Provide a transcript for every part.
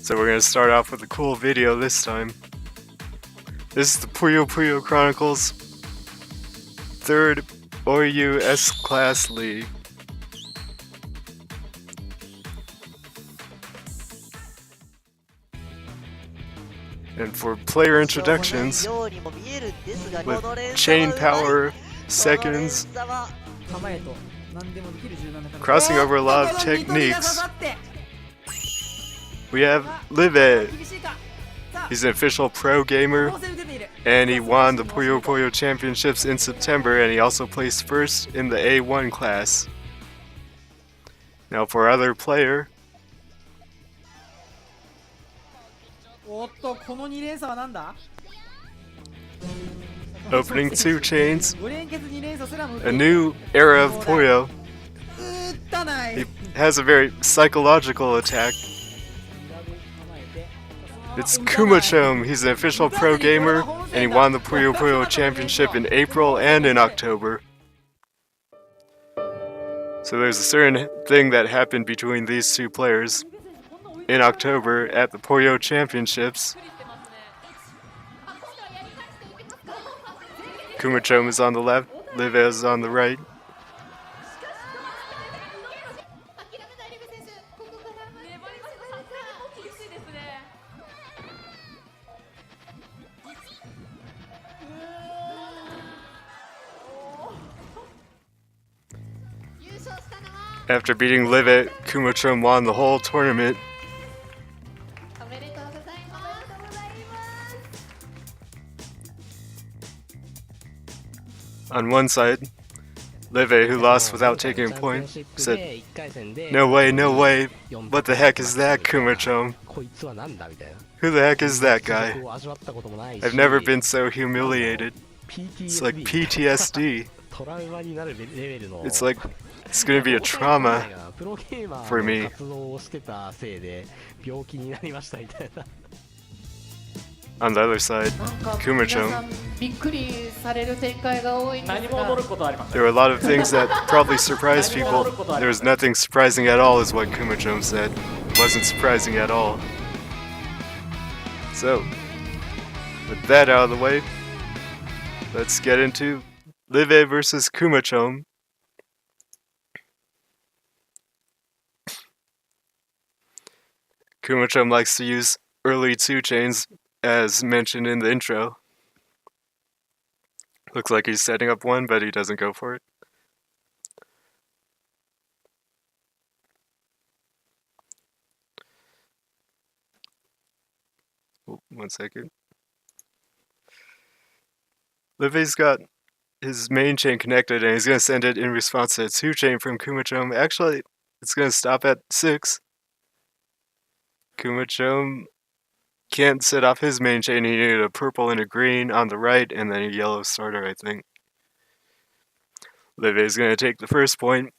So we're going to start off with a cool video this time. This is the Puyo Puyo Chronicles 3rd Oiu S Class League. And for player introductions, with chain power, seconds, crossing over a lot of techniques, we have Live. He's an official pro gamer, and he won the Puyo Puyo Championships in September, and he also placed first in the A1 class. Now for our other player, opening 2 chains, a new era of Puyo. He has a very psychological attack. It's Kumachom. He's an official pro gamer, and he won the Puyo Puyo Championship in April and in October. So there's a certain thing that happened between these two players in October at the Puyo Championships. Kumachom is on the left, Live is on the right. After beating Live, Kumachom won the whole tournament. On one side, Live, who lost without taking a point, said, "No way, no way, what the heck is that, Kumachom? Who the heck is that guy? I've never been so humiliated. It's like PTSD. It's like it's gonna be a trauma for me." On the other side, Kumachom. There were a lot of things that probably surprised people. There was nothing surprising at all, is what Kumachom said. It wasn't surprising at all. So, with that out of the way, let's get into Live versus Kumachom. Kumachom likes to use early 2 chains, as mentioned in the intro. Looks like he's setting up one, but he doesn't go for it. Oh, 1 second. Livy's got his main chain connected, and he's going to send it in response to a 2 chain from Kumachom. Actually, it's going to stop at 6. Kumachom can't set off his main chain. He needed a purple and a green on the right, and then a yellow starter, I think. Live is going to take the first point.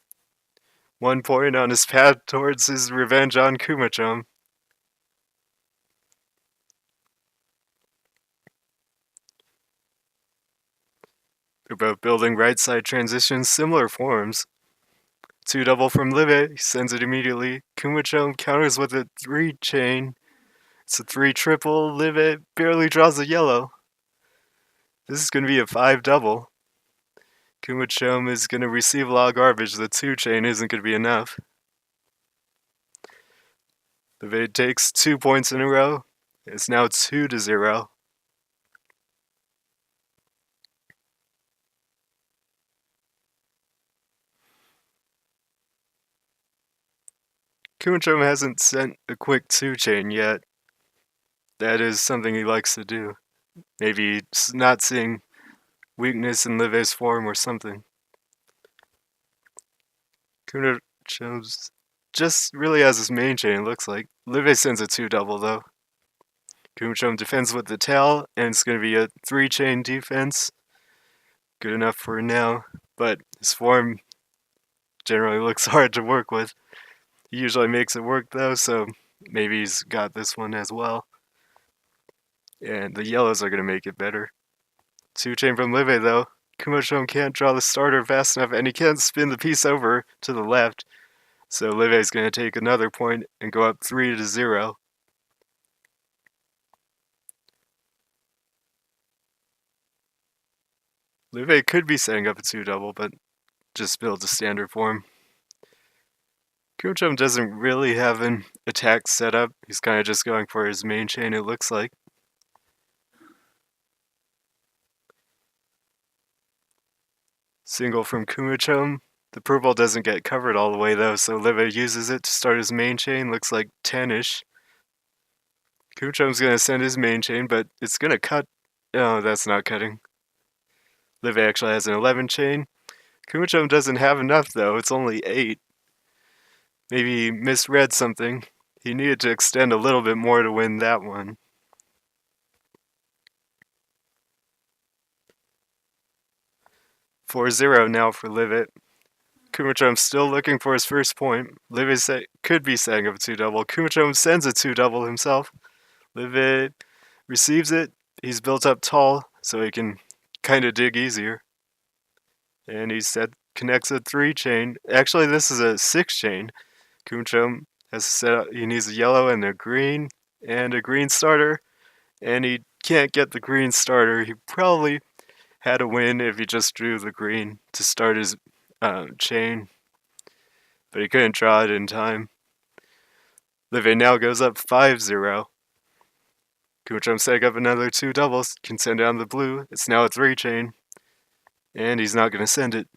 1 point on his path towards his revenge on Kumachom. They're both building right side transitions, similar forms. 2 double from Live, he sends it immediately. Kumachom counters with a 3 chain. It's a 3 triple, Live barely draws a yellow. This is going to be a 5 double. Kumachom is going to receive a lot of garbage. The 2 chain isn't going to be enough. Live takes 2 points in a row. It's now 2-0. Kumachom hasn't sent a quick 2 chain yet. That is something he likes to do. Maybe not seeing weakness in Live's form or something. Kumachom just really has his main chain, it looks like. Live sends a 2 double though. Kumachom defends with the tail, and it's going to be a 3 chain defense. Good enough for now, but his form generally looks hard to work with. He usually makes it work though, so maybe he's got this one as well. And the yellows are going to make it better. 2 chain from Live though. Kumachom can't draw the starter fast enough, and he can't spin the piece over to the left. So Live is going to take another point and go up 3-0. Live could be setting up a 2-double, but just builds a standard form. Kumachom doesn't really have an attack set up. He's kind of just going for his main chain, it looks like. Single from Kumachom. The purple doesn't get covered all the way though, so Live uses it to start his main chain. Looks like 10-ish. Kumachom's gonna send his main chain, but it's gonna cut. Oh, that's not cutting. Live actually has an 11 chain. Kumachom doesn't have enough though, it's only 8. Maybe he misread something. He needed to extend a little bit more to win that one. 4-0 now for Livet. Kumachom still looking for his first point. Livet could be setting up a 2-double. Kumachom sends a 2-double himself. Livet receives it. He's built up tall, so he can kind of dig easier. And he connects a 3 chain. Actually, this is a 6 chain. Kumachom has set up, he needs a yellow and a green starter, and he can't get the green starter. He probably had a win if he just drew the green to start his chain, but he couldn't draw it in time. Live now goes up 5-0. Kumachom setting up another 2 doubles, can send down the blue. It's now a 3 chain, and he's not going to send it.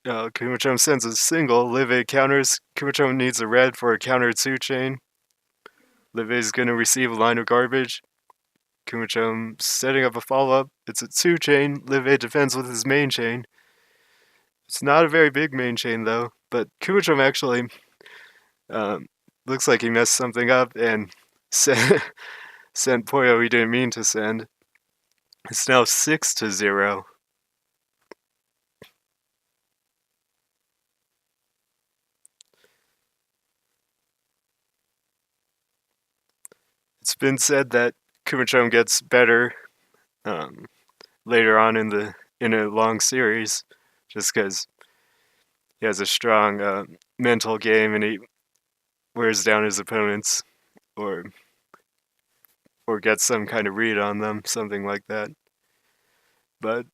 Kumachom sends a single. Live counters. Kumachom needs a red for a counter 2 chain. Live is going to receive a line of garbage. Kumachom setting up a follow-up. It's a 2 chain. Live defends with his main chain. It's not a very big main chain though, but Kumachom actually looks like he messed something up and sent Puyo he didn't mean to send. It's now 6-0. It's been said that Kumachom gets better later on in a long series, just because he has a strong mental game and he wears down his opponents, or gets some kind of read on them, something like that. But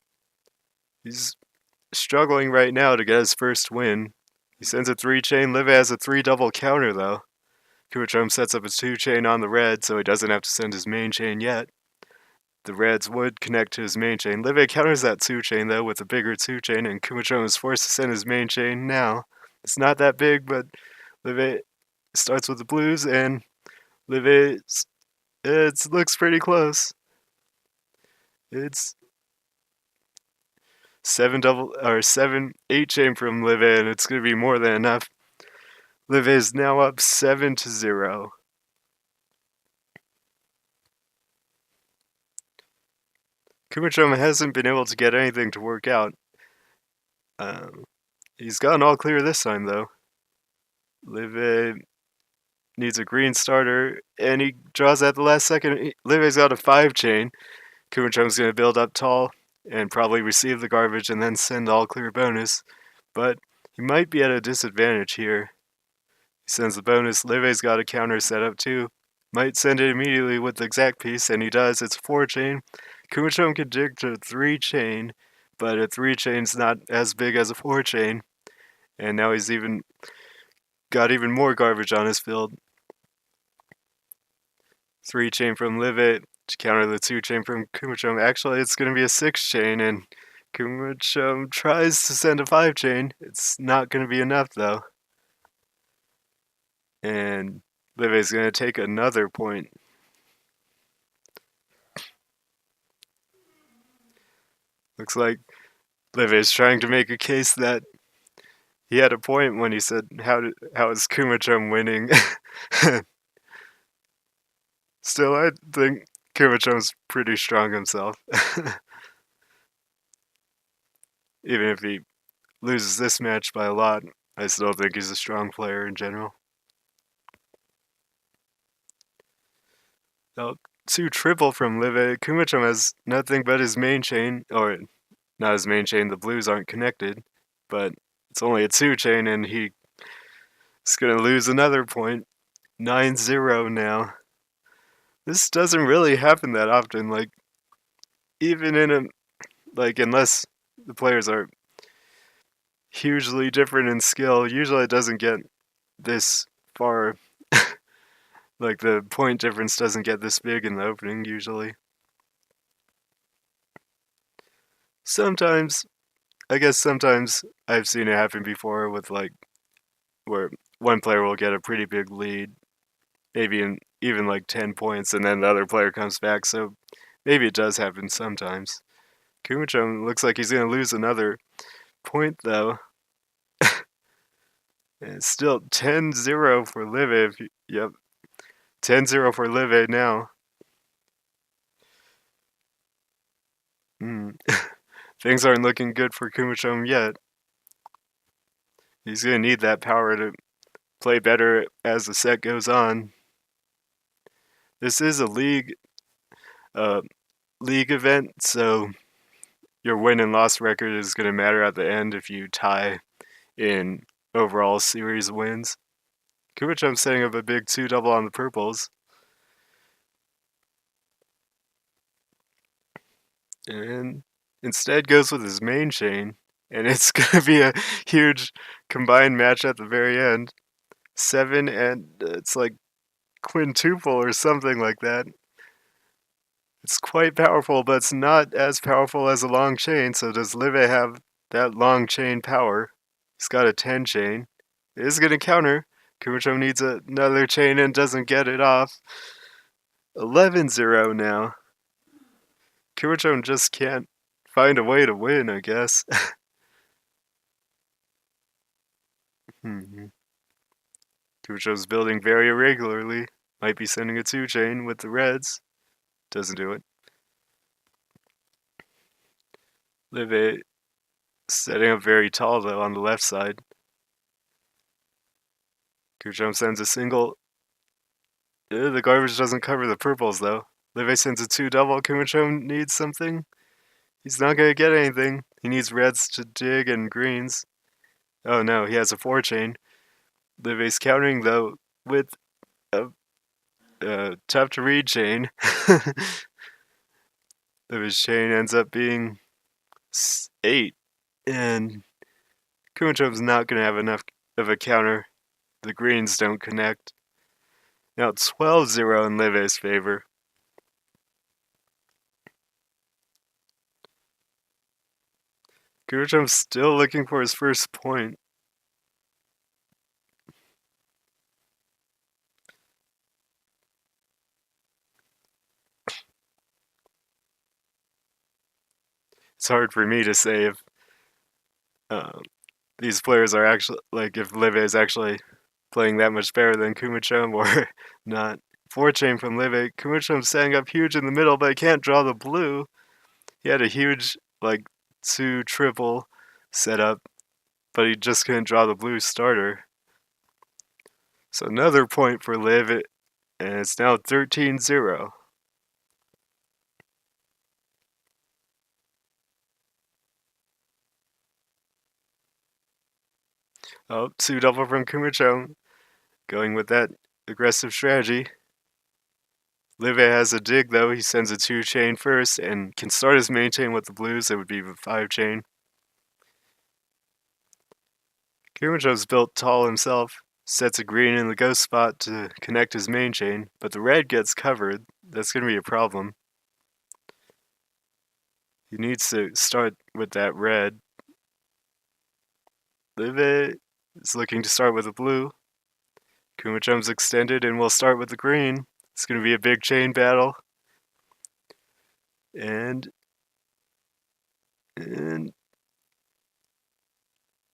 he's struggling right now to get his first win. He sends a 3 chain. Live has a 3-double counter though. Kumachom sets up a 2 chain on the red, so he doesn't have to send his main chain yet. The reds would connect to his main chain. Live counters that 2 chain though with a bigger 2 chain, and Kumachom is forced to send his main chain now. It's not that big, but Live starts with the blues, and Live it looks pretty close. It's 8 chain from Live, and it's gonna be more than enough. Live is now up 7-0. Kumachom hasn't been able to get anything to work out. He's gotten all clear this time though. Live needs a green starter, and he draws at the last second. Live's got a 5 chain. Kumachom's going to build up tall and probably receive the garbage and then send all clear bonus, but he might be at a disadvantage here. He sends the bonus. Live's got a counter set up too. Might send it immediately with the exact piece, and he does. It's a 4 chain. Kumachom can dig to a 3 chain, but a 3 chain's not as big as a 4 chain, and now he's got even more garbage on his field. 3 chain from Livet to counter the 2 chain from Kumachom. Actually, it's going to be a 6 chain, and Kumachom tries to send a 5 chain. It's not going to be enough though. And Livet's going to take another point. Looks like Livet's trying to make a case that he had a point when he said, how is Kumachom winning? Still, I think Kumachom's pretty strong himself. Even if he loses this match by a lot, I still think he's a strong player in general. Now, 2 triple from Live. Kumachom has nothing but his main chain, or not his main chain, the blues aren't connected, but it's only a 2 chain, and he's going to lose another point. 9-0 now. This doesn't really happen that often. Like, even in a, like, unless the players are hugely different in skill, usually it doesn't get this far. Like, the point difference doesn't get this big in the opening, usually. Sometimes, I guess sometimes I've seen it happen before with, like, where one player will get a pretty big lead, maybe in even like 10 points, and then the other player comes back, so maybe it does happen sometimes. Kumachom looks like he's going to lose another point, though. And it's still 10-0 for Live. Yep, 10-0 for Live now. Things aren't looking good for Kumachom yet. He's going to need that power to play better as the set goes on. This is a uh, league event, so your win and loss record is going to matter at the end if you tie in overall series wins. Kumachom's setting up a big 2-double on the purples. And instead goes with his main chain. And it's going to be a huge combined match at the very end. 7 and it's like quintuple or something like that. It's quite powerful, but it's not as powerful as a long chain. So does Live have that long chain power? He's got a 10 chain. It is going to counter. Kumachom needs another chain and doesn't get it off. 11-0 now. Kumachom just can't find a way to win, I guess. Kumachom's building very irregularly. Might be sending a 2-chain with the reds. Doesn't do it. Live setting up very tall, though, on the left side. Kumachom sends a single. The garbage doesn't cover the purples, though. Live sends a 2-double. Kumachom needs something. He's not going to get anything. He needs reds to dig and greens. Oh no, he has a 4-chain. Live's countering, though, with a tough to read chain. Live's chain ends up being 8. And Kumachom's not going to have enough of a counter. The greens don't connect. Now 12-0 in Live's favor. Kumachom's still looking for his first point. It's hard for me to say if these players are actually, like, if Live is actually playing that much better than Kumachom or not. 4-chain from Live. Kumachom's setting up huge in the middle, but he can't draw the blue. He had a huge, like, 2-triple setup, but he just couldn't draw the blue starter. So another point for Live, and it's now 13-0. Oh, 2-double from Kumachom. Going with that aggressive strategy. Live has a dig, though. He sends a 2-chain first and can start his main chain with the blues. It would be the 5-chain. Kumachom's built tall himself. Sets a green in the ghost spot to connect his main chain, but the red gets covered. That's going to be a problem. He needs to start with that red. Live is looking to start with a blue. Kumachom's extended and will start with the green. It's going to be a big chain battle. And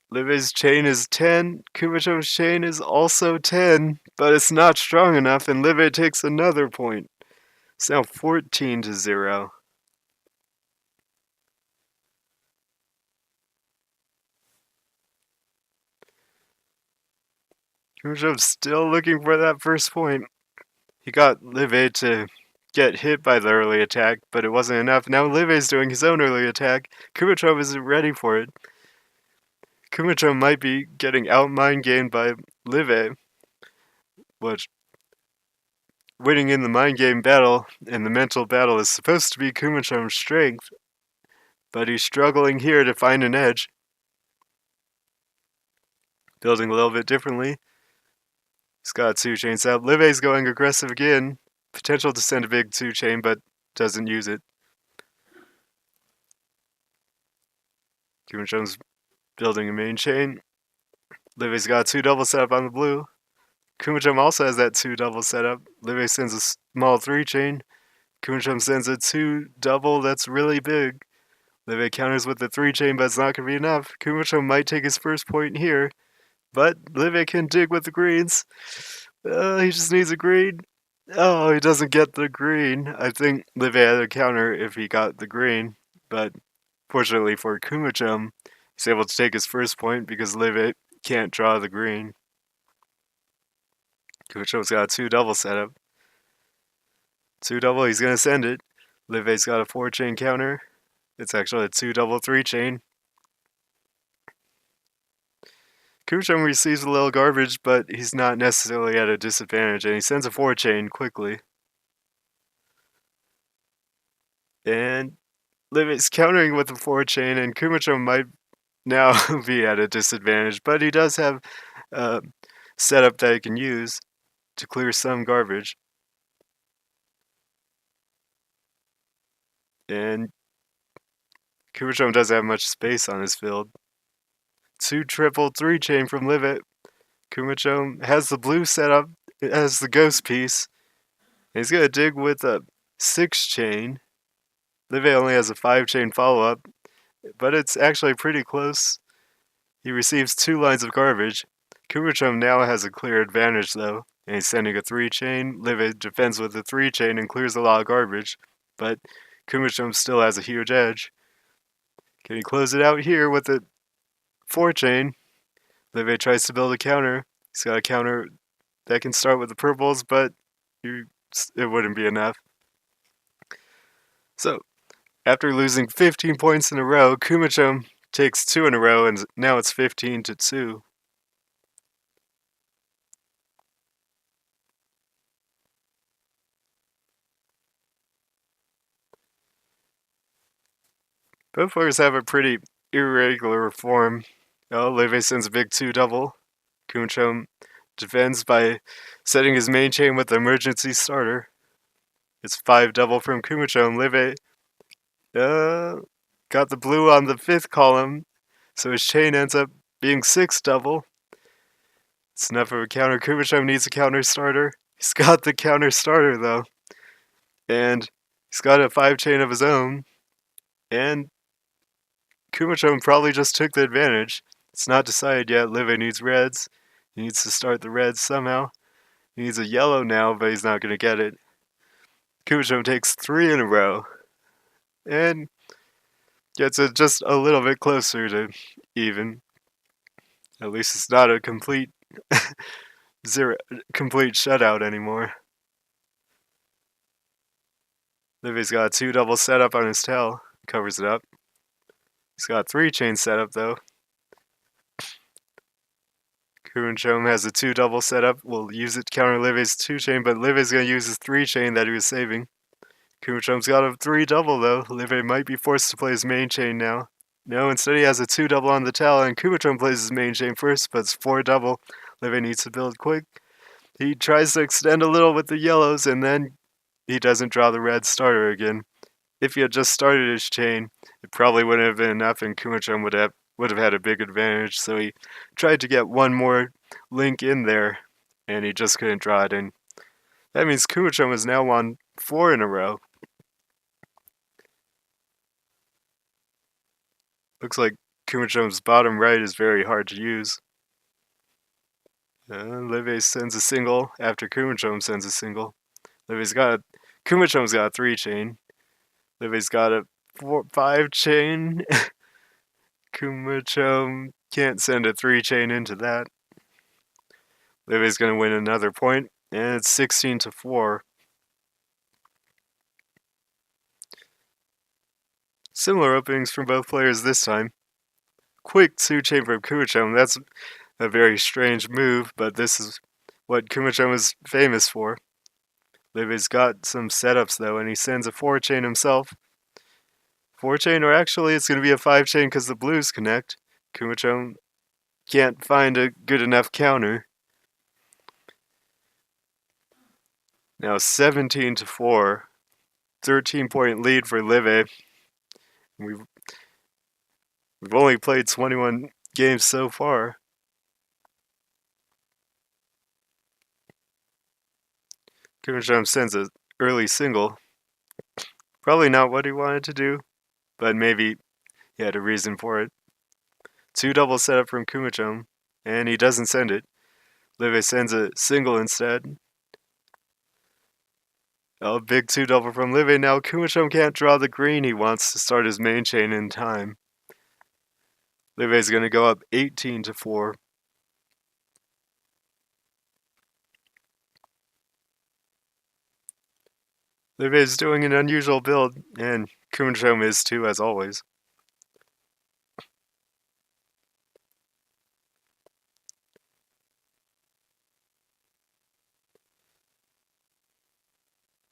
Live's chain is 10. Kumachom's chain is also 10, but it's not strong enough, and Live takes another point. It's now 14-0. Kumachom's still looking for that first point. He got Live to get hit by the early attack, but it wasn't enough. Now Live's doing his own early attack. Kumachom isn't ready for it. Kumachom might be getting out mind gamed by Live, which winning in the mind game battle and the mental battle is supposed to be Kumachom's strength, but he's struggling here to find an edge. Building a little bit differently. He's got 2-chains out. Live's going aggressive again. Potential to send a big 2-chain, but doesn't use it. Kumachom's building a main chain. Live's got 2 double setup on the blue. Kumachom also has that 2 double setup. Live sends a small 3-chain. Kumachom sends a 2 double that's really big. Live counters with the 3-chain, but it's not going to be enough. Kumachom might take his first point here, but Live can dig with the greens. He just needs a green. Oh, he doesn't get the green. I think Live had a counter if he got the green, but fortunately for Kumachom, he's able to take his first point because Live can't draw the green. Kumachom's got a 2 double setup. 2 double, he's going to send it. Live's got a 4-chain counter. It's actually a 2 double 3-chain. Kumachom receives a little garbage, but he's not necessarily at a disadvantage, and he sends a 4-chain quickly. And Live is countering with a 4-chain, and Kumachom might now be at a disadvantage, but he does have a setup that he can use to clear some garbage. And Kumachom doesn't have much space on his field. 2 triple 3-chain from Livet. Kumachom has the blue setup. It has the ghost piece. And he's going to dig with a 6-chain. Livet only has a 5-chain follow-up, but it's actually pretty close. He receives 2 lines of garbage. Kumachom now has a clear advantage, though, and he's sending a 3-chain. Livet defends with a 3-chain and clears a lot of garbage, but Kumachom still has a huge edge. Can he close it out here with a 4-chain? Livet tries to build a counter. He's got a counter that can start with the purples, but it wouldn't be enough. So, after losing 15 points in a row, Kumachom takes 2 in a row, and now it's 15-2. Both players have a pretty irregular form. Livet sends a big 2 double. Kumachom defends by setting his main chain with the emergency starter. It's 5 double from Kumachom. Livet got the blue on the 5th column, so his chain ends up being 6 double. It's enough of a counter. Kumachom needs a counter starter. He's got the counter starter, though. And he's got a 5-chain of his own. And Kumachom probably just took the advantage. It's not decided yet. Livet needs reds. He needs to start the reds somehow. He needs a yellow now, but he's not going to get it. Kumachom takes 3 in a row. And gets it just a little bit closer to even. At least it's not a complete complete shutout anymore. Livet's got a 2 double setup on his tail. Covers it up. He's got a 3-chain setup, though. Kumachom has a 2 double setup. We'll use it to counter Livet's 2-chain, but Livet's going to use his 3-chain that he was saving. Kumachom's got a 3 double, though. Livet might be forced to play his main chain now. No, instead he has a 2 double on the tail, and Kumachom plays his main chain first, but it's 4 double. Livet needs to build quick. He tries to extend a little with the yellows, and then he doesn't draw the red starter again. If he had just started his chain, it probably wouldn't have been enough, and Kumachom would have had a big advantage. So he tried to get one more link in there, and he just couldn't draw it in. That means Kumachom has now won 4 in a row. Looks like Kumachom's bottom right is very hard to use. Livet sends a single after Kumachom sends a single. Kumachom's got a 3-chain. Livet's got a 5-chain. Kumachom can't send a 3-chain into that. Livet's going to win another point, and it's 16-4. Similar openings from both players this time. Quick 2-chain from Kumachom. That's a very strange move, but this is what Kumachom is famous for. Livy's got some setups though, and he sends a 4-chain himself. 4-chain, or actually it's going to be a 5-chain because the blues connect. Kumachom can't find a good enough counter. Now 17-4. 13-point lead for Livy. We've only played 21 games so far. Kumachom sends an early single. Probably not what he wanted to do, but maybe he had a reason for it. 2-double setup from Kumachom, and he doesn't send it. Livy sends a single instead. Oh, big 2-double from Livy. Now Kumachom can't draw the green he wants to start his main chain in time. Livy's going to go up 18-4. Livy's doing an unusual build, and Kumachom is too, as always.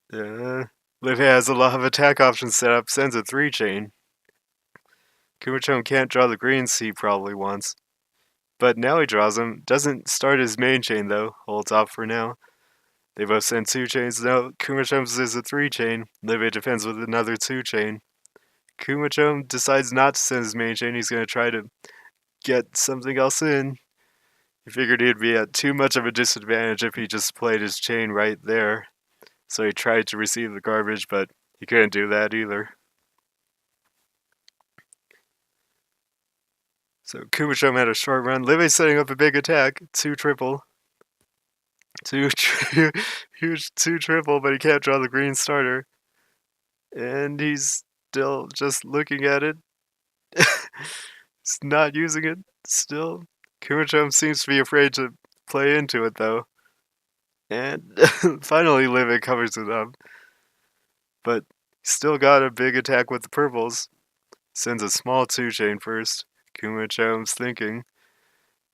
Livy has a lot of attack options set up, sends a 3-chain. Kumachom can't draw the greens he probably wants. But now he draws them. Doesn't start his main chain though, holds off for now. They both send 2-chains. Now Kumachom's is a 3-chain. Livy defends with another 2-chain. Kumachom decides not to send his main chain. He's going to try to get something else in. He figured he'd be at too much of a disadvantage if he just played his chain right there. So he tried to receive the garbage, but he couldn't do that either. So Kumachom had a short run. Livy's setting up a big attack. 2-triple. Huge 2-triple, but he can't draw the green starter. And he's still just looking at it. He's not using it still. Kumachom seems to be afraid to play into it though. And finally Livy covers it up. But still got a big attack with the purples. Sends a small 2-chain first. Kumachom's thinking.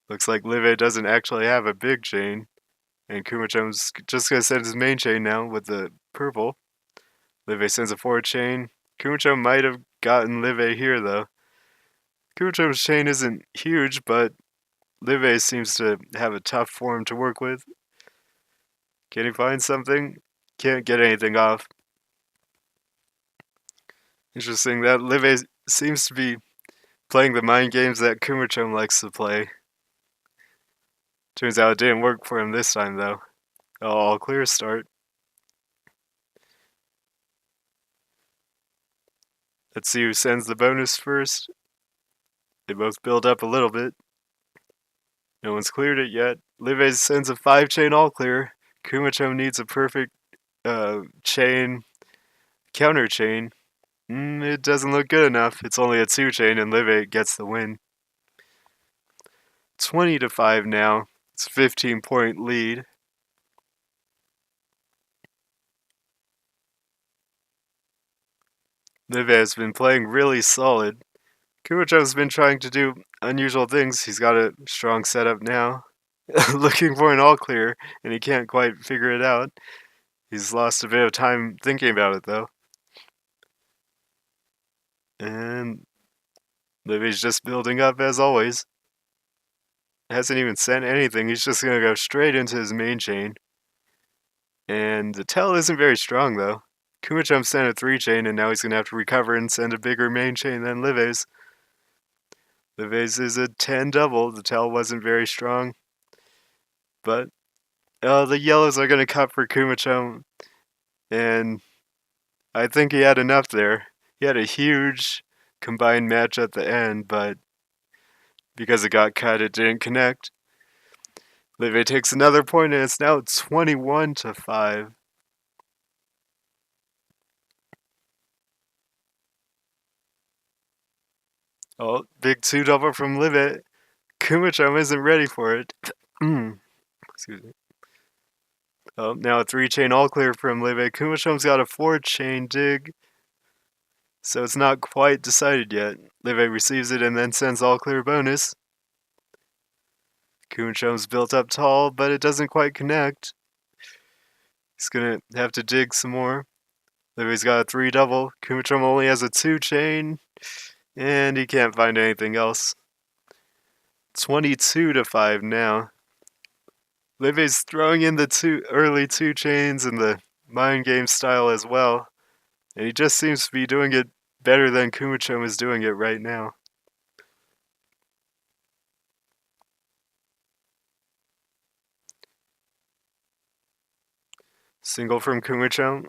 Looks like Livy doesn't actually have a big chain. And Kumachom's just going to send his main chain now with the purple. Livy sends a 4-chain. Kumachom might have gotten Livy here though. Kumachom's chain isn't huge, but Livy seems to have a tough form to work with. Can he find something? Can't get anything off. Interesting that Livy seems to be playing the mind games that Kumachom likes to play. Turns out it didn't work for him this time though. All clear start. Let's see who sends the bonus first. They both build up a little bit. No one's cleared it yet. Livy sends a 5-chain all clear. Kumachom needs a perfect chain, counter chain. It doesn't look good enough. It's only a 2-chain and Livy gets the win. 20-5 now. It's a 15-point lead. Livy has been playing really solid. Kumachom's been trying to do unusual things. He's got a strong setup now. Looking for an all clear, and he can't quite figure it out. He's lost a bit of time thinking about it, though. And Livy's just building up as always. Hasn't even sent anything. He's just going to go straight into his main chain. And the tell isn't very strong, though. Kumachom sent a 3-chain, and now he's going to have to recover and send a bigger main chain than Livy's. Livy's is a 10-double. The tell wasn't very strong. But the yellows are going to cut for Kumachom. And I think he had enough there. He had a huge combined match at the end, but because it got cut, it didn't connect. Livy takes another point, and it's now 21-5. Oh, big 2-double from Livy. Kumachom isn't ready for it. Excuse me. Oh, now a 3-chain all clear from Livy. Kumachom's got a 4-chain dig. So it's not quite decided yet. Livy receives it and then sends all clear bonus. Kumachom's built up tall, but it doesn't quite connect. He's gonna have to dig some more. Livy's got a 3 double. Kumachom only has a 2 chain, and he can't find anything else. 22 to 5 now. Livy's throwing in the early 2 chains and the mind game style as well, and he just seems to be doing it better than Kumachom is doing it right now. Single from Kumachom.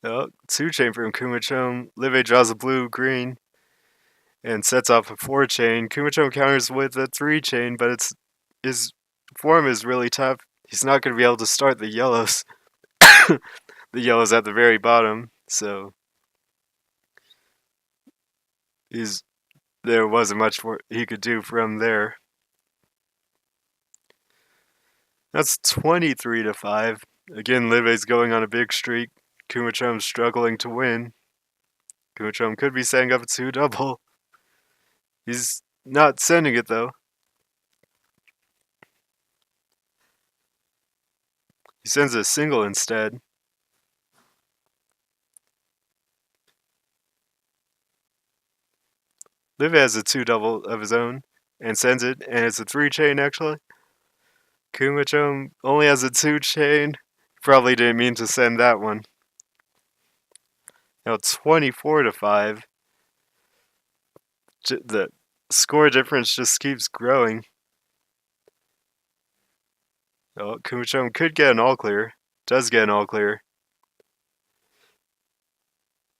Oh, 2 chain from Kumachom. Livy draws a blue green and sets off a 4 chain. Kumachom counters with a 3 chain, but his form is really tough. He's not going to be able to start the yellows. The yellows at the very bottom, so there wasn't much he could do from there. That's 23 to 5. Again, Livy's going on a big streak. Kumachom's struggling to win. Kumachom could be setting up a 2 double. He's not sending it though. He sends a single instead. Livy has a 2 double of his own and sends it, and it's a 3 chain actually. Kumachom only has a 2 chain. Probably didn't mean to send that one. Now 24 to 5. The score difference just keeps growing. Oh, Kumachom could get an all clear. Does get an all clear.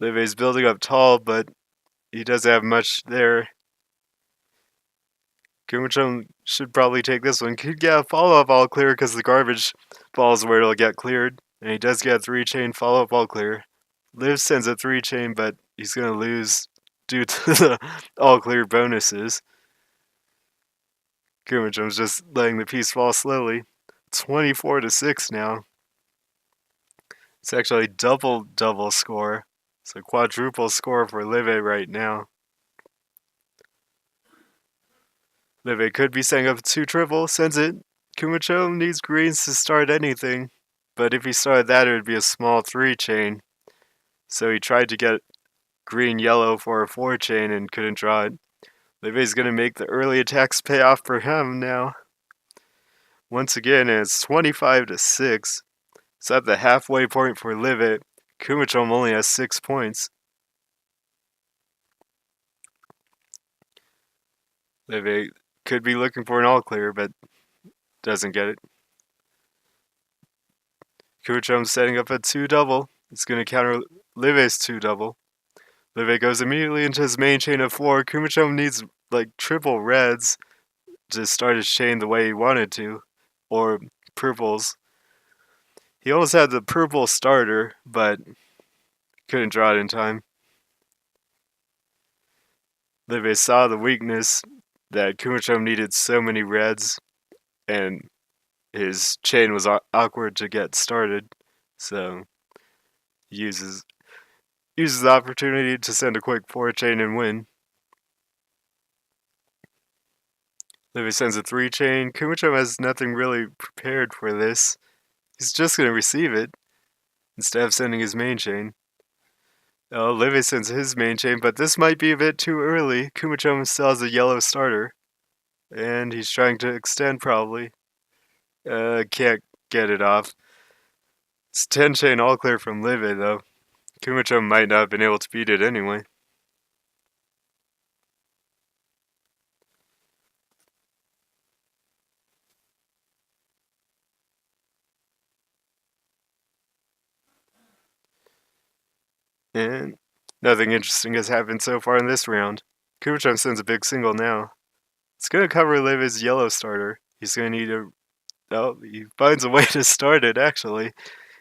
Livy's building up tall, but he doesn't have much there. Kumachom should probably take this one. Could get a follow-up all clear because the garbage falls where it'll get cleared. And he does get a 3 chain follow-up all clear. Liv sends a 3 chain, but he's going to lose due to the all clear bonuses. Kumachom's just letting the piece fall slowly. 24 to 6 now. It's actually double score. It's a quadruple score for Livy right now. Livy could be setting up a 2 triple, sends it. Kumachom needs greens to start anything, but if he started that, it would be a small 3 chain. So he tried to get green yellow for a 4 chain and couldn't draw it. Livy's going to make the early attacks pay off for him now. Once again, and it's 25 to 6. It's at the halfway point for Livy. Kumachom only has 6 points. Livy could be looking for an all clear, but doesn't get it. Kumachom's setting up a 2 double. It's going to counter Livy's 2 double. Livy goes immediately into his main chain of 4. Kumachom needs like triple reds to start his chain the way he wanted to, or purples. He almost had the purple starter, but couldn't draw it in time. Livy saw the weakness that Kumachom needed so many reds, and his chain was awkward to get started, so he uses the opportunity to send a quick 4 chain and win. Livy sends a 3 chain. Kumachom has nothing really prepared for this. He's just going to receive it instead of sending his main chain. Livy sends his main chain, but this might be a bit too early. Kumachom still has a yellow starter, and he's trying to extend probably. Can't get it off. It's 10 chain all clear from Livy though. Kumachom might not have been able to beat it anyway. And nothing interesting has happened so far in this round. Kumachom sends a big single now. It's going to cover Livy's yellow starter. He's going to need a... Oh, he finds a way to start it, actually.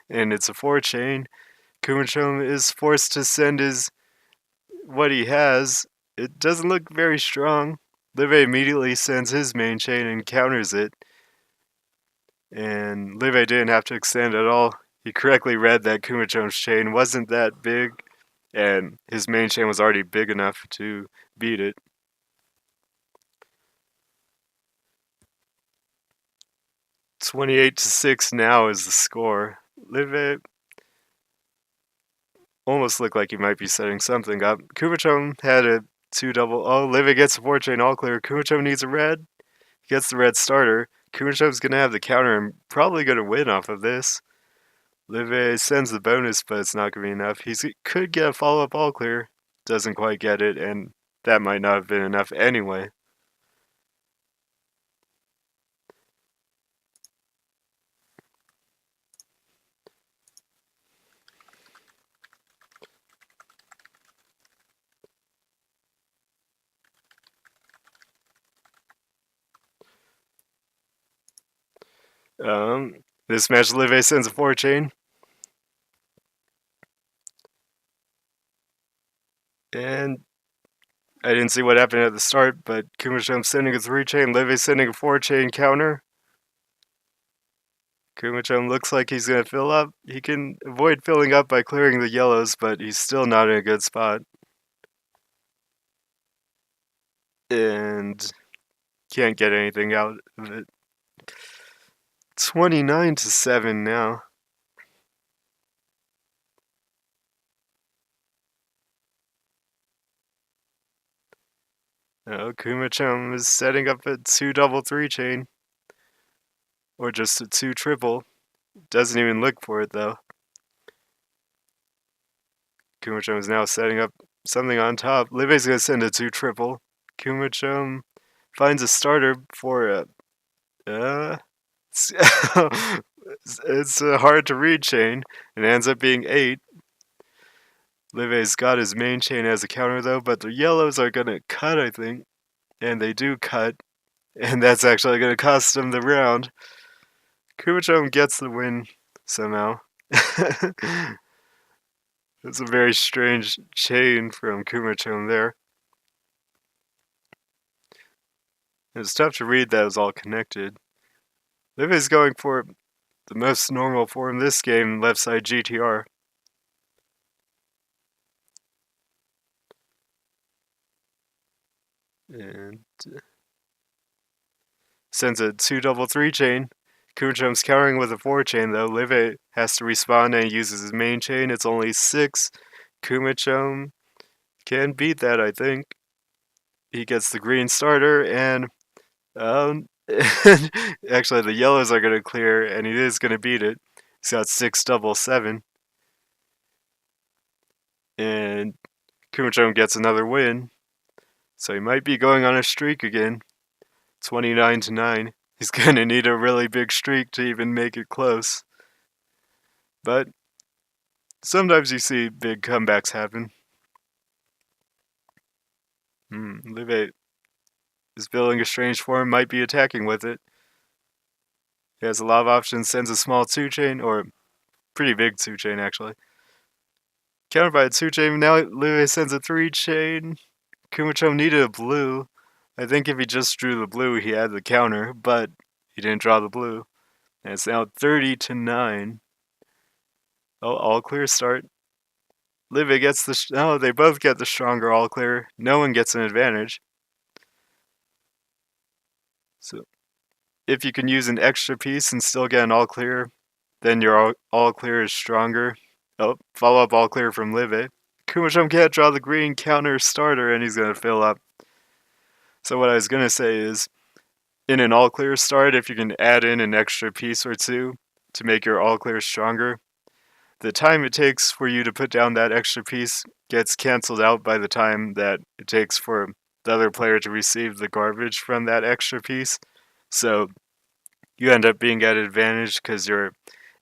And it's a 4 chain. Kumachom is forced to send what he has. It doesn't look very strong. Livy immediately sends his main chain and counters it. And Livy didn't have to extend at all. He correctly read that Kumachom's chain wasn't that big, and his main chain was already big enough to beat it. 28-6 now is the score. Live almost looked like he might be setting something up. Kumachom had a two double. Oh, Live gets a 4-chain all clear. Kumachom needs a red. He gets the red starter. Kumachom's gonna have the counter and probably gonna win off of this. Live sends the bonus, but it's not gonna be enough. He could get a follow up all clear. Doesn't quite get it, and that might not have been enough anyway. This match, Live sends a 4-chain. And I didn't see what happened at the start, but Kumachom's sending a 3-chain, Live sending a 4-chain counter. Kumachom looks like he's going to fill up. He can avoid filling up by clearing the yellows, but he's still not in a good spot. And can't get anything out of it. 29-7 now. Oh, Kumachom is setting up a 2 double 3-chain. Or just a 2 triple. Doesn't even look for it though. Kumachom is now setting up something on top. Live's gonna send a 2 triple. Kumachom finds a starter for a it's, it's hard to read chain and ends up being 8. Live's got his main chain as a counter though, but the yellows are gonna cut, I think. And they do cut. And that's actually gonna cost him the round. Kumachom gets the win somehow. It's a very strange chain from Kumachom there. It's tough to read that it was all connected. Liv is going for the most normal form this game, left side GTR. And sends a 2 double 3-chain. Kumachom's countering with a 4-chain though. Live has to respond and he uses his main chain. It's only 6. Kumachom can beat that, I think. He gets the green starter and actually the yellows are gonna clear and he is gonna beat it. He's got 6 double 7. And Kumachom gets another win. So he might be going on a streak again. 29-9. He's gonna need a really big streak to even make it close. But sometimes you see big comebacks happen. Live is building a strange form, might be attacking with it. He has a lot of options, sends a small 2-chain, or pretty big 2-chain actually. Countered by a 2-chain, now Live sends a 3-chain. Kumachom needed a blue. I think if he just drew the blue, he had the counter, but he didn't draw the blue. And it's now 30-9. Oh, all clear start. Live gets the they both get the stronger all clear. No one gets an advantage. So if you can use an extra piece and still get an all clear, then your all clear is stronger. Oh, follow up all clear from Live. Kumachom can't draw the green counter starter and he's gonna fill up. So what I was gonna say is, in an all clear start, if you can add in an extra piece or two to make your all clear stronger, the time it takes for you to put down that extra piece gets canceled out by the time that it takes for the other player to receive the garbage from that extra piece. So you end up being at advantage because you're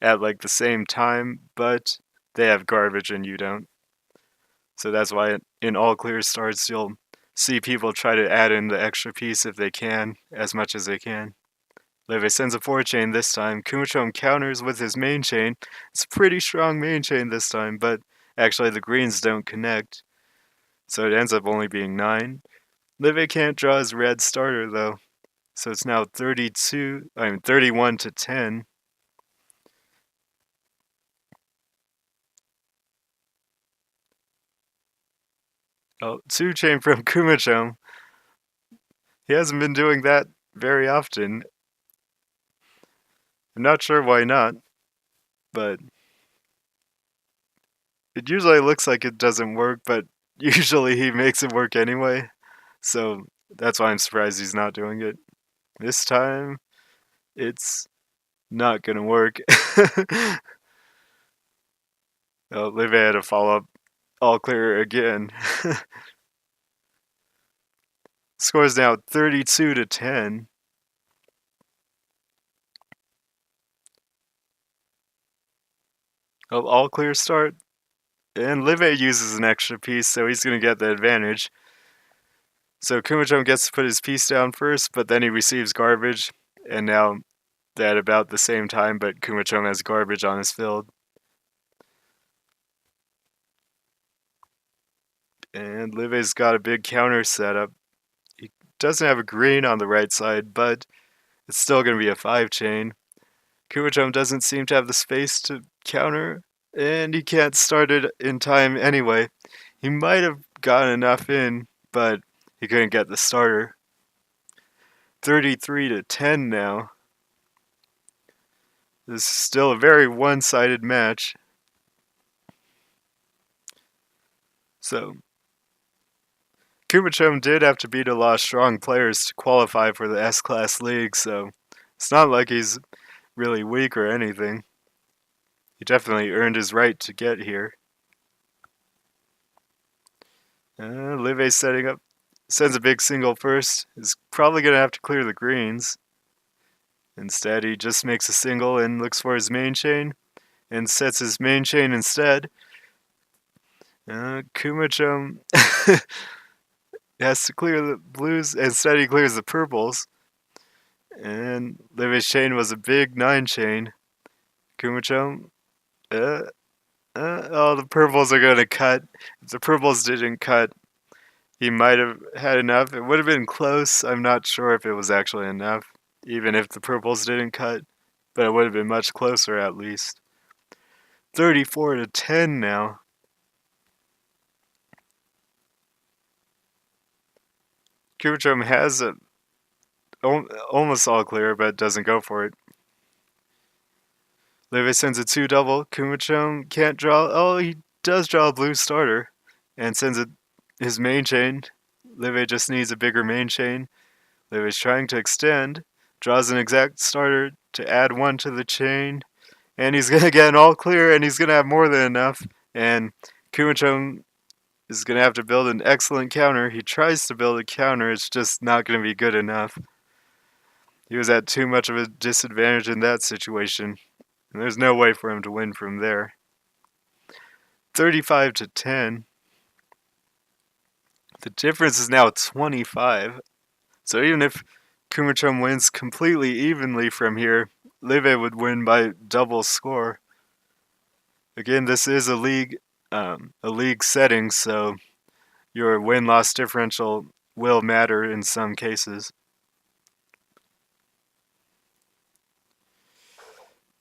at like the same time, but they have garbage and you don't. So that's why in all clear starts you'll see people try to add in the extra piece if they can, as much as they can. Live sends a 4-chain this time. Kumachom counters with his main chain. It's a pretty strong main chain this time, but actually the greens don't connect. So it ends up only being 9. Live can't draw his red starter though. So it's now 31-10. Oh, 2-chain from Kumachom. He hasn't been doing that very often. I'm not sure why not, but it usually looks like it doesn't work, but usually he makes it work anyway. So that's why I'm surprised he's not doing it. This time, it's not gonna work. Live had a follow up all clear again. Score's now 32-10. All clear start. And Live uses an extra piece, so he's going to get the advantage. So Kumachom gets to put his piece down first, but then he receives garbage. And now they're at about the same time, but Kumachom has garbage on his field. And Live's got a big counter setup. He doesn't have a green on the right side, but it's still going to be a 5-chain. Kumachom doesn't seem to have the space to counter, and he can't start it in time anyway. He might have gotten enough in, but he couldn't get the starter. 33-10 now. This is still a very one-sided match. So, Kumachom did have to beat a lot of strong players to qualify for the S-Class League, so it's not like he's really weak or anything. He definitely earned his right to get here. Live setting up, sends a big single first, is probably going to have to clear the greens. Instead, he just makes a single and looks for his main chain, and sets his main chain instead. Kumachom has to clear the blues, instead he clears the purples. And Live's chain was a big 9-chain. Kumachom, the purples are going to cut. If the purples didn't cut, he might have had enough. It would have been close. I'm not sure if it was actually enough, even if the purples didn't cut, but it would have been much closer at least. 34-10 now. Kumachom has a almost all clear, but doesn't go for it. Live sends a 2-double. Kumachom can't draw. Oh, he does draw a blue starter, and sends his main chain. Live just needs a bigger main chain. Live is trying to extend, draws an exact starter to add 1 to the chain, and he's gonna get an all clear, and he's gonna have more than enough. And Kumachom is gonna have to build an excellent counter. He tries to build a counter, it's just not gonna be good enough. He was at too much of a disadvantage in that situation, and there's no way for him to win from there. 35-10. The difference is now 25. So even if Kumachom wins completely evenly from here, Live would win by double score. Again, this is a league setting, so your win-loss differential will matter in some cases.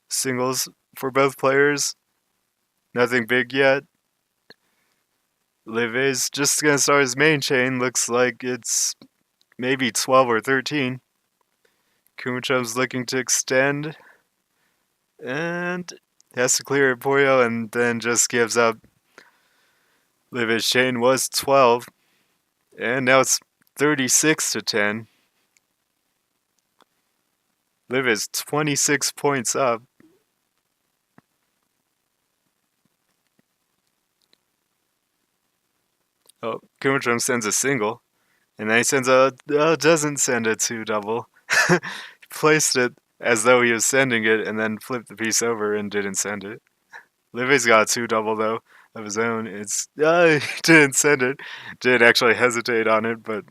Singles for both players. Nothing big yet. Live is just going to start his main chain. Looks like it's maybe 12 or 13. Kumachom's looking to extend. And has to clear it Puyo and then just gives up. Live's chain was 12. And now it's 36-10. Live is 26 points up. Oh, Kumachom sends a single. And then he sends doesn't send a 2-double. He placed it as though he was sending it and then flipped the piece over and didn't send it. Livy's got a 2-double though of his own. He didn't send it. Didn't actually hesitate on it, but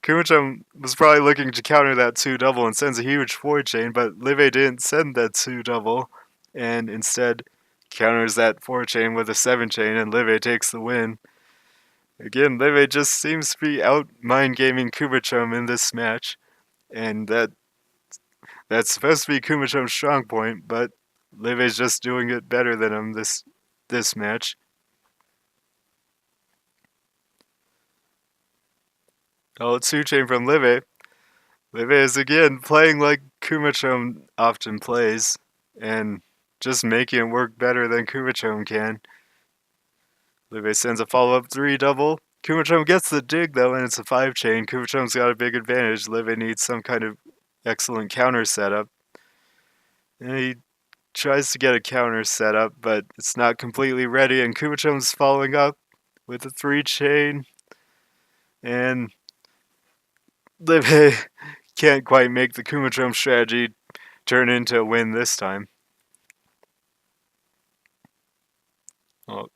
Kumachom was probably looking to counter that 2-double and sends a huge 4-chain, but Livy didn't send that 2-double and instead counters that 4-chain with a 7-chain and Livy takes the win. Again, Livy just seems to be out mind gaming Kumachom in this match, and that's supposed to be Kumachom's strong point, but Livy's just doing it better than him this match. Oh, 2-chain from Livy. Livy is again playing like kumachom often plays, and just making it work better than kumachom can. Live sends a follow-up 3 double. Kumachom gets the dig though, and it's a 5 chain. Kumachom's got a big advantage. Live needs some kind of excellent counter setup. And he tries to get a counter setup, but it's not completely ready, and Kumachom's following up with a 3 chain. And Live can't quite make the Kumachom strategy turn into a win this time. Well,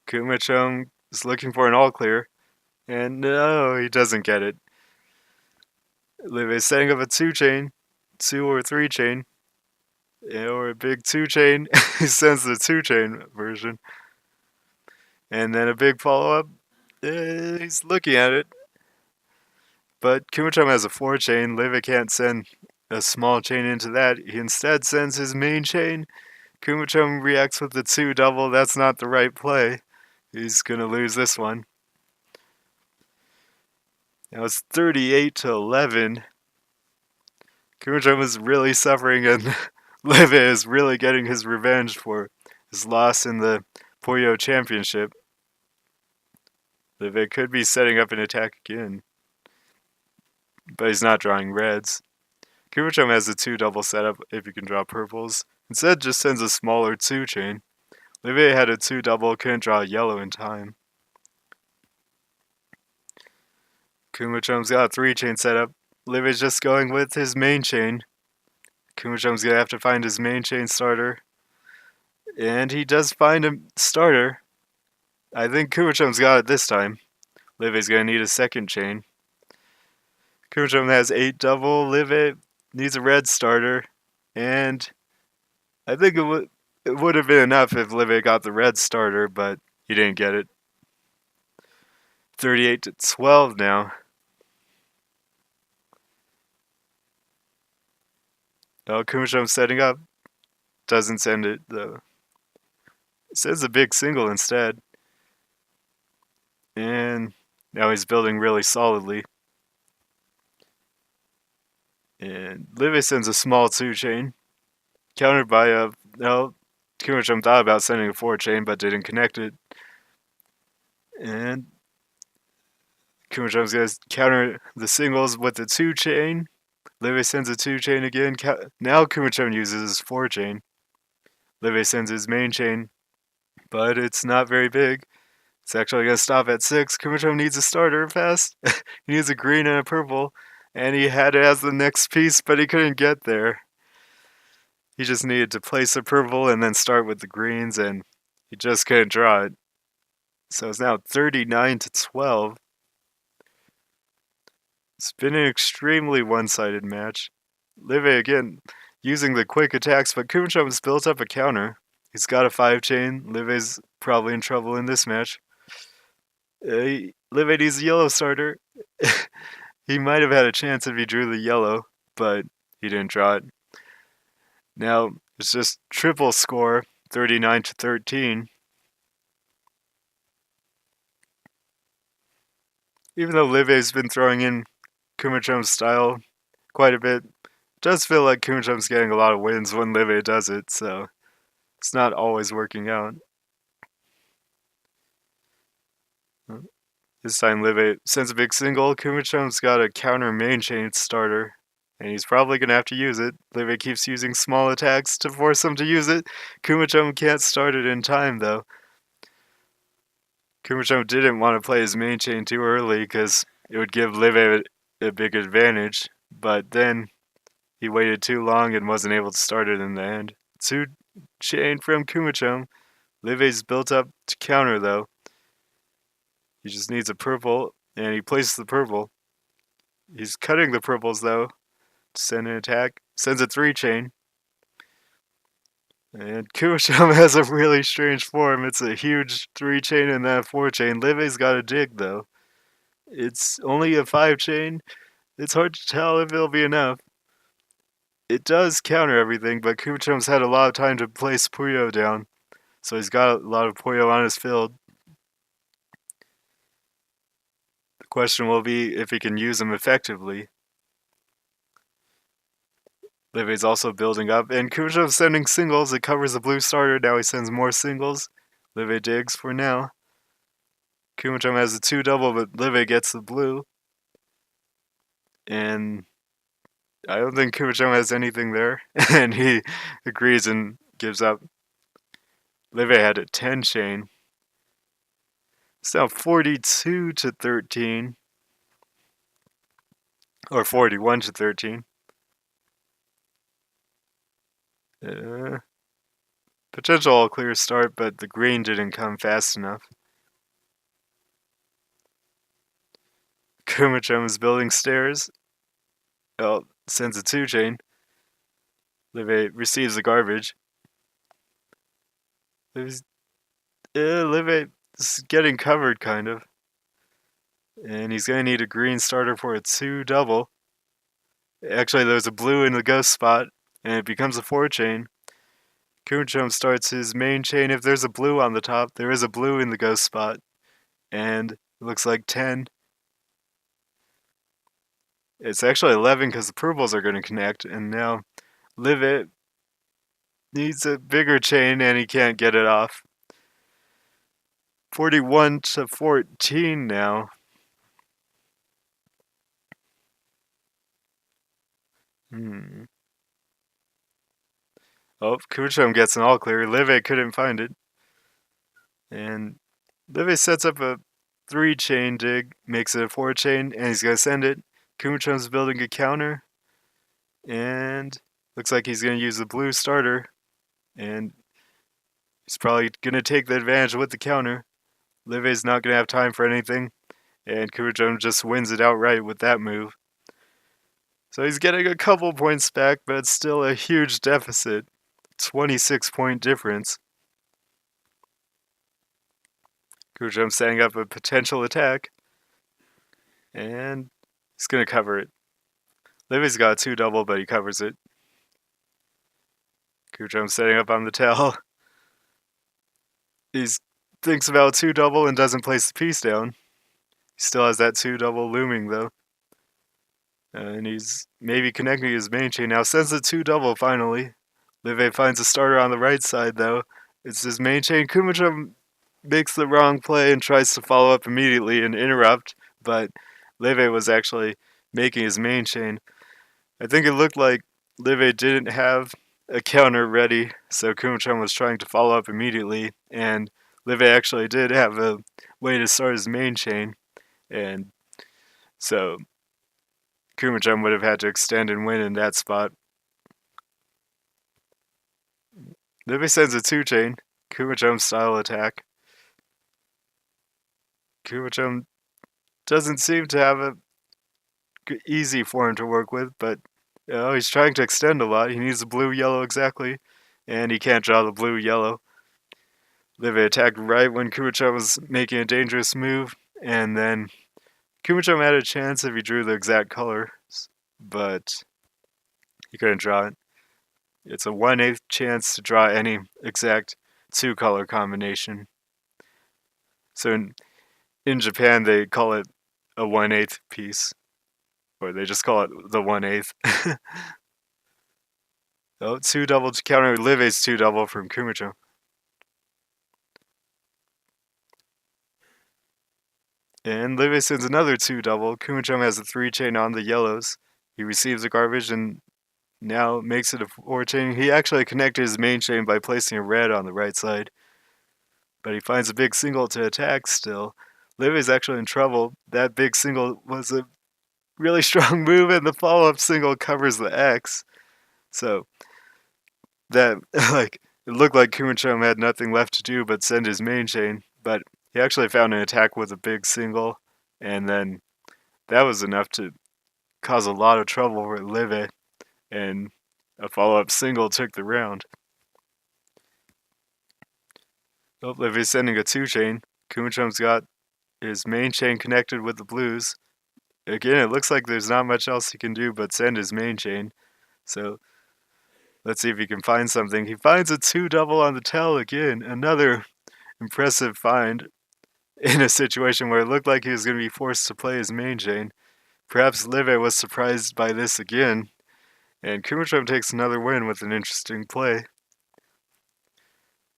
Kumachom is looking for an all clear, and no, he doesn't get it. Live is setting up a 2 chain, 2 or 3 chain, or a big 2 chain. He sends the 2 chain version. And then a big follow up. He's looking at it. But Kumachom has a 4 chain. Live can't send a small chain into that. He instead sends his main chain. Kumachom reacts with the 2 double. That's not the right play. He's going to lose this one. Now it's 38 to 11. Kumachom is really suffering, and Live is really getting his revenge for his loss in the Puyo Championship. Live could be setting up an attack again, but he's not drawing reds. Kumachom has a 2 double setup if you can draw purples. Instead, just sends a smaller 2 chain. Live had a 2 double, couldn't draw yellow in time. Kumachom's got a 3 chain setup. Live is just going with his main chain. Kumachom's gonna have to find his main chain starter. And he does find a starter. I think Kumachom's got it this time. Live is gonna need a second chain. Kumachom has 8 double. Live needs a red starter. And I think it would have been enough if Live got the red starter, but he didn't get it. 38 to 12 now. Oh, Kumachom's setting up. Doesn't send it, though. It sends a big single instead. And now he's building really solidly. And Live sends a small 2 chain. Countered by a... No, Kumachom thought about sending a 4 chain, but didn't connect it. And Kumachom's going to counter the singles with the 2 chain. Live sends a 2 chain again. Now Kumachom uses his 4 chain. Live sends his main chain, but it's not very big. It's actually going to stop at 6. Kumachom needs a starter fast. He needs a green and a purple, and he had it as the next piece, but he couldn't get there. He just needed to place a purple and then start with the greens, and he just couldn't draw it. So it's now 39 to 12. It's been an extremely one-sided match. Live again using the quick attacks, but Kumachom's built up a counter. He's got a 5 chain. Live's probably in trouble in this match. Live needs a yellow starter. He might have had a chance if he drew the yellow, but he didn't draw it. Now it's just triple score, 39 to 13. Even though Live's been throwing in Kumachom's style quite a bit, it does feel like Kumachom's getting a lot of wins when Live does it, so it's not always working out. This time Live sends a big single. Kumachom's got a counter main chain starter, and he's probably going to have to use it. Live keeps using small attacks to force him to use it. Kumachom can't start it in time, though. Kumachom didn't want to play his main chain too early because it would give Live a big advantage, but then he waited too long and wasn't able to start it in the end. 2 chain from Kumachom. Live's built up to counter, though. He just needs a purple, and he places the purple. He's cutting the purples, though, to send an attack. Sends a 3 chain. And Kumachom has a really strange form. It's a huge 3 chain and then a 4 chain. Live's got a dig, though. It's only a 5 chain. It's hard to tell if it'll be enough. It does counter everything, but Kumachom's had a lot of time to place Puyo down. So he's got a lot of Puyo on his field. The question will be if he can use them effectively. Livy's also building up, and Kumachom's sending singles. It covers the blue starter. Now he sends more singles. Livy digs for now. Kumachom has a 2-double, but Livy gets the blue. And I don't think Kumachom has anything there. And he agrees and gives up. Livy had a 10 chain. It's now 42 to 13. Or 41 to 13. Potential all clear start, but the green didn't come fast enough. Kumachom is building stairs. Oh, sends a 2 chain. Livy receives the garbage. Livy is getting covered, kind of. And he's going to need a green starter for a 2-double. Actually, there's a blue in the ghost spot, and it becomes a 4 chain. Kumachom starts his main chain. If there's a blue on the top, there is a blue in the ghost spot. And it looks like 10. It's actually 11 because the purples are going to connect. And now Livy needs a bigger chain, and he can't get it off. 41 to 14 now. Oh, Kumachom gets an all clear. Livy couldn't find it. And Livy sets up a 3 chain dig, makes it a 4 chain, and he's going to send it. Kumachom's building a counter. And looks like he's going to use the blue starter. And he's probably going to take the advantage with the counter. Livy's not going to have time for anything. And Kumachom just wins it outright with that move. So he's getting a couple points back, but it's still a huge deficit. 26-point difference. Kumachom setting up a potential attack. And he's going to cover it. Livy's got a 2-double, but he covers it. Kumachom setting up on the tail. He thinks about 2-double and doesn't place the piece down. He still has that 2-double looming, though. And he's maybe connecting his main chain now. Sends a 2-double finally. Livy finds a starter on the right side, though. It's his main chain. Kumachom makes the wrong play and tries to follow up immediately and interrupt, but Livy was actually making his main chain. I think it looked like Livy didn't have a counter ready, so Kumachom was trying to follow up immediately, and Livy actually did have a way to start his main chain, and so Kumachom would have had to extend and win in that spot. Livy sends a 2 chain, Kumachom style attack. Kumachom doesn't seem to have a easy for him to work with, but he's trying to extend a lot. He needs the blue-yellow exactly, and he can't draw the blue-yellow. Livy attacked right when Kumachom was making a dangerous move, and then Kumachom had a chance if he drew the exact color, but he couldn't draw it. It's a 1/8 chance to draw any exact 2-color combination. So in Japan, they call it a 1/8 piece, or they just call it the 1/8. Oh, 2-double to counter Livy's 2-double from Kumachom. And Livy sends another 2-double. Kumachom has a 3 chain on the yellows. He receives the garbage and now makes it a 4 chain. He actually connected his main chain by placing a red on the right side. But he finds a big single to attack still. Livy's actually in trouble. That big single was a really strong move, and the follow-up single covers the X. So that it looked like Kumachom had nothing left to do but send his main chain, but he actually found an attack with a big single, and then that was enough to cause a lot of trouble for Livy, and a follow-up single took the round. Oh, Livy's sending a 2 chain. Kumachom's got his main chain connected with the blues. Again, it looks like there's not much else he can do but send his main chain. So let's see if he can find something. He finds a 2-double on the tail again. Another impressive find in a situation where it looked like he was going to be forced to play his main chain. Perhaps Livy was surprised by this again And Kumachom takes another win with an interesting play.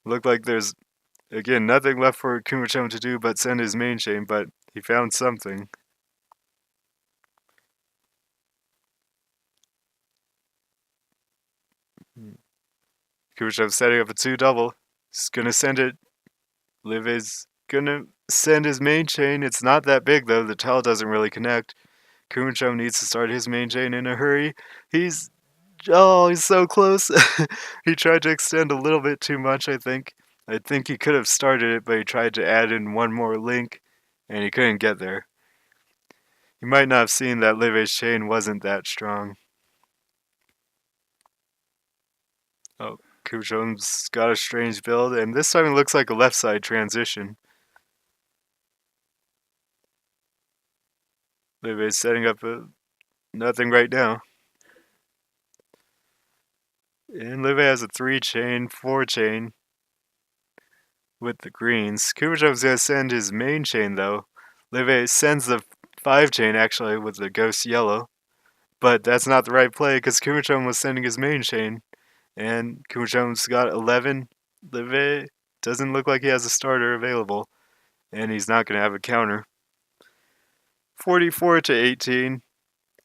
Looked like there's, again, nothing left for Kumachom to do but send his main chain, but he found something. Kumachom setting up a 2-double. He's gonna send it. Live's gonna send his main chain. It's not that big though. The tail doesn't really connect. Kumachom needs to start his main chain in a hurry. He's he's so close. He tried to extend a little bit too much, I think. I think he could have started it, but he tried to add in one more link, and he couldn't get there. He might not have seen that Live's chain wasn't that strong. Oh, Kumachom's got a strange build, and this time it looks like a left side transition. Live's setting up nothing right now. And Live has a 3-chain, 4-chain with the greens. Kumachom's gonna send his main chain though. Live sends the 5-chain actually with the ghost yellow. But that's not the right play because Kumachom was sending his main chain. And Kumachom's got 11. Live doesn't look like he has a starter available. And he's not gonna have a counter. 44 to 18.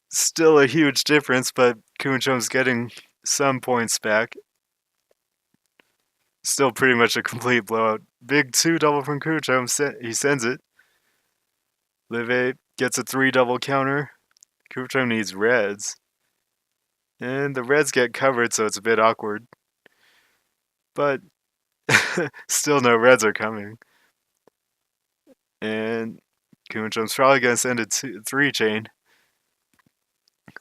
Still a huge difference, but Kumachom's getting some points back. Still pretty much a complete blowout. Big 2-double from Kumachom. He sends it. Live gets a 3-double counter. Kumachom needs reds. And the reds get covered, so it's a bit awkward. But still no reds are coming. And Kumachom's probably going to send a 3-chain.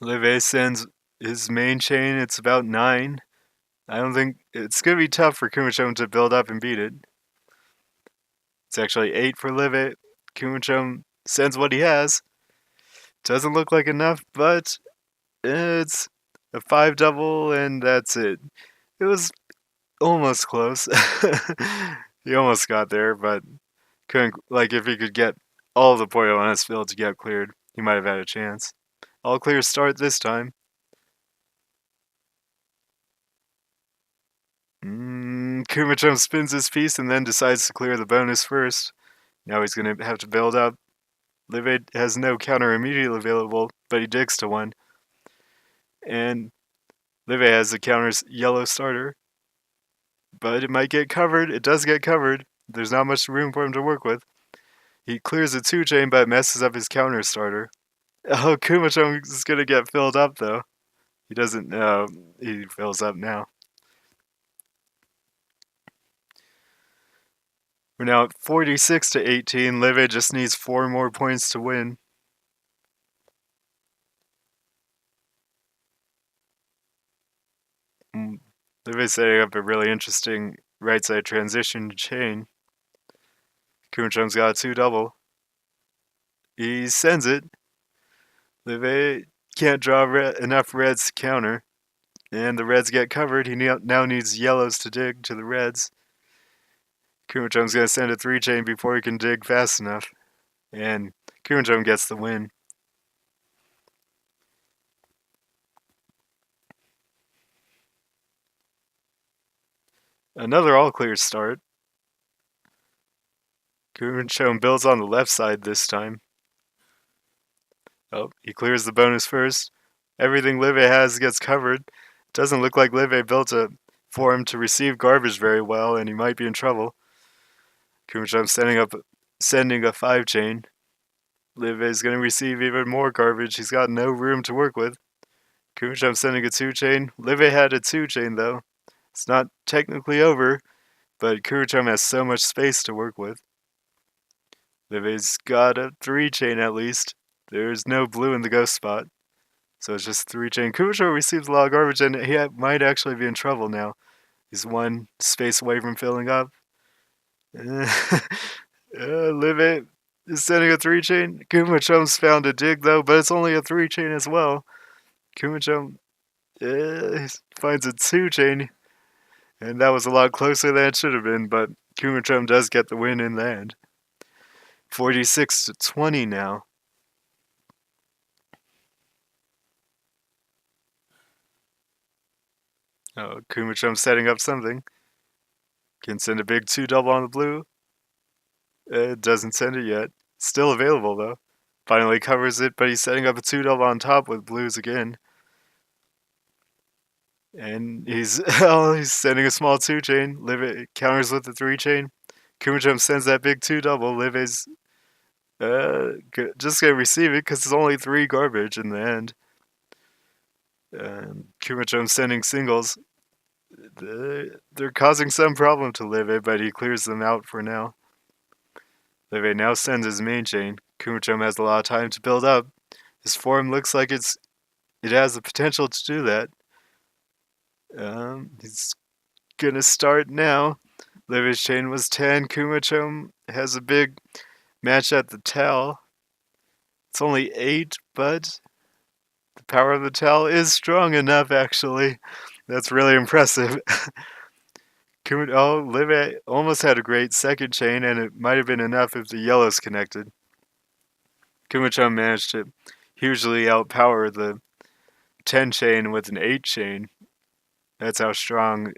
Live sends his main chain. It's about 9. I don't think it's going to be tough for Kumachom to build up and beat it. It's actually 8 for Live. Kumachom sends what he has. Doesn't look like enough, but it's a 5-double, and that's it. It was almost close. He almost got there, but couldn't. Like, if he could get all the Puyo on his field to get cleared, he might have had a chance. All clear start this time. Kumachom spins his piece and then decides to clear the bonus first. Now he's going to have to build up. Live has no counter immediately available, but he digs to one. And Live has a counter yellow starter. But it might get covered. It does get covered. There's not much room for him to work with. He clears a 2-chain but messes up his counter starter. Oh, Kumachom is going to get filled up though. He doesn't know. He fills up now. We're now at 46 to 18. Live just needs 4 more points to win. Live is setting up a really interesting right side transition chain. Kumachom's got a 2-double. He sends it. Live can't draw enough reds to counter. And the reds get covered. He now needs yellows to dig to the reds. Kumachom's going to send a 3-chain before he can dig fast enough. And Kumachom gets the win. Another all-clear start. Kumachom builds on the left side this time. Oh, he clears the bonus first. Everything Live has gets covered. Doesn't look like Live built a form to receive garbage very well, and he might be in trouble. Kumachom sending a 5-chain. Live is going to receive even more garbage. He's got no room to work with. Kumachom sending a 2-chain. Live had a 2-chain though. It's not technically over, but Kumachom has so much space to work with. Live's got a 3-chain at least. There's no blue in the ghost spot. So it's just 3-chain. Kumachom receives a lot of garbage, and he might actually be in trouble now. He's 1 space away from filling up. Live is sending a 3-chain. Kumachom's found a dig though, but it's only a 3-chain as well. Kumachom finds a 2-chain, and that was a lot closer than it should have been, but Kumachom does get the win in the end. 46 to 20 now. Oh, Kumachom setting up something. Can send a big 2 double on the blue. It doesn't send it yet. Still available though. Finally covers it, but he's setting up a 2 double on top with blues again. And he's he's sending a small 2 chain. Live counters with the 3 chain. Kumachom sends that big 2 double. Live's just gonna receive it because it's only 3 garbage in the end. Kumachom sending singles. They're causing some problem to Live, but he clears them out for now. Live now sends his main chain. Kumachom has a lot of time to build up. His form looks like it has the potential to do that. He's gonna start now. Live's chain was 10. Kumachom has a big match at the towel. It's only 8, but the power of the towel is strong enough, actually. That's really impressive. Live almost had a great second chain, and it might have been enough if the yellows connected. Kumachom managed to hugely outpower the 10 chain with an 8 chain. That's how strong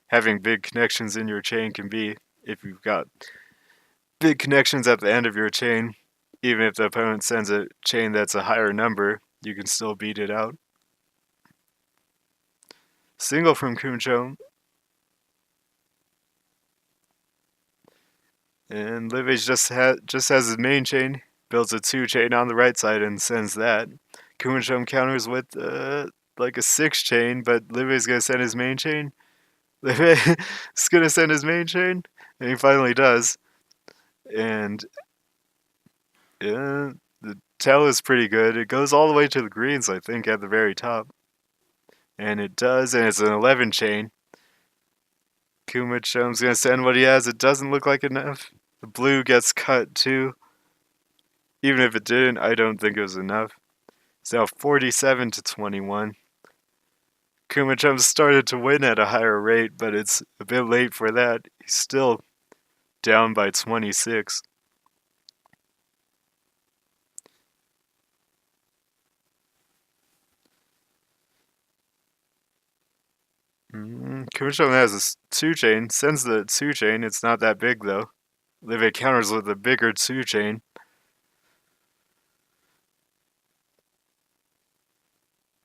having big connections in your chain can be. If you've got big connections at the end of your chain, even if the opponent sends a chain that's a higher number, you can still beat it out. Single from Kumachom. And Live just has his main chain, builds a 2 chain on the right side and sends that. Kumachom counters with like a 6 chain, but Live's gonna send his main chain. Live is gonna send his main chain, and he finally does. And the tail is pretty good. It goes all the way to the greens, I think, at the very top. And it does, and it's an 11 chain. Kumachom's gonna send what he has. It doesn't look like enough. The blue gets cut too. Even if it didn't, I don't think it was enough. It's now 47 to 21. Kumachom started to win at a higher rate, but it's a bit late for that. He's still down by 26. Kumachom has a 2 chain, sends the 2 chain. It's not that big though. Live counters with a bigger 2 chain.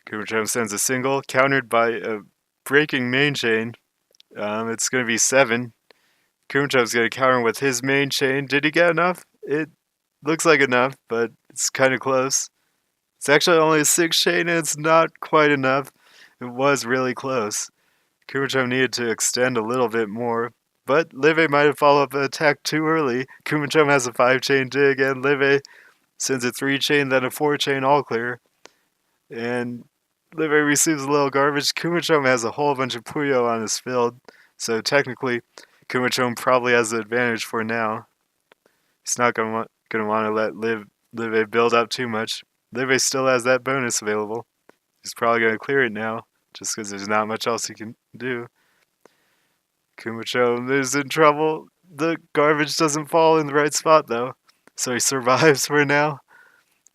Kumachom sends a single, countered by a breaking main chain. It's going to be 7. Kumachom's going to counter with his main chain. Did he get enough? It looks like enough, but it's kind of close. It's actually only a 6 chain, and it's not quite enough. It was really close. Kumachom needed to extend a little bit more, but Live might have followed up the attack too early. Kumachom has a 5 chain dig, and Live sends a 3 chain, then a 4 chain all clear. And Live receives a little garbage. Kumachom has a whole bunch of Puyo on his field, so technically Kumachom probably has the advantage for now. He's not gonna want to let Live build up too much. Live still has that bonus available. He's probably gonna clear it now, just because there's not much else he can do. Kumachom is in trouble. The garbage doesn't fall in the right spot though, so he survives for now,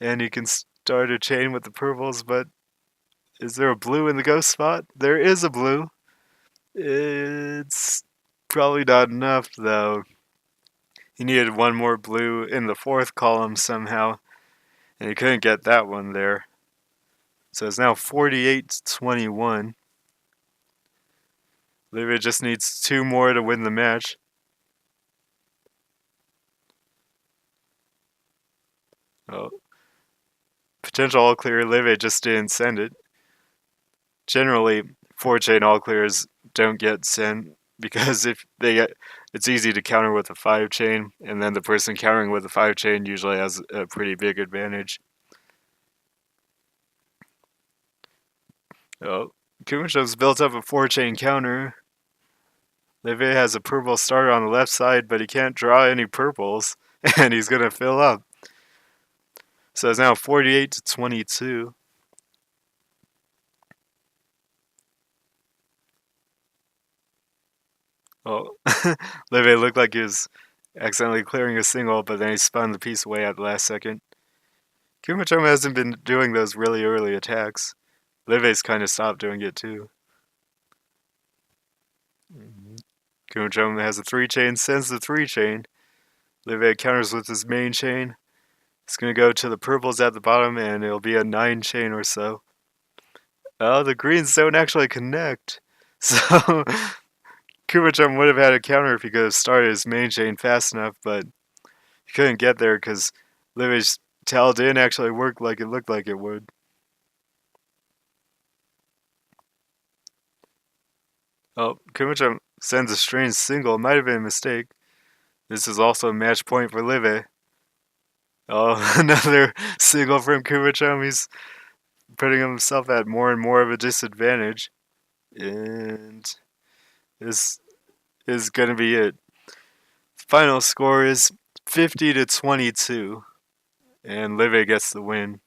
and he can start a chain with the purples. But is there a blue in the ghost spot? There is a blue. It's probably not enough though. He needed one more blue in the 4th column somehow, and he couldn't get that one there. So it's now 48 to 21. Live just needs 2 more to win the match. Oh. Potential all clear. Live just didn't send it. Generally, 4-chain all clears don't get sent because if they get, it's easy to counter with a 5-chain, and then the person countering with a 5-chain usually has a pretty big advantage. Oh, Kumachom's built up a 4-chain counter. Live has a purple starter on the left side, but he can't draw any purples, and he's gonna fill up. So it's now 48 to 22. Oh, Live looked like he was accidentally clearing a single, but then he spun the piece away at the last second. Kumachom hasn't been doing those really early attacks. Live's kind of stopped doing it too. Kumachom has a 3-chain, sends the 3-chain. Live counters with his main chain. It's going to go to the purples at the bottom, and it'll be a 9-chain or so. Oh, the greens don't actually connect. So Kumachom would have had a counter if he could have started his main chain fast enough, but he couldn't get there because Live's tell didn't actually work like it looked like it would. Oh, Kumachom sends a strange single. It might have been a mistake. This is also a match point for Live. Oh, another single from Kumachom. He's putting himself at more and more of a disadvantage. And this is going to be it. Final score is 50 to 22. And Live gets the win.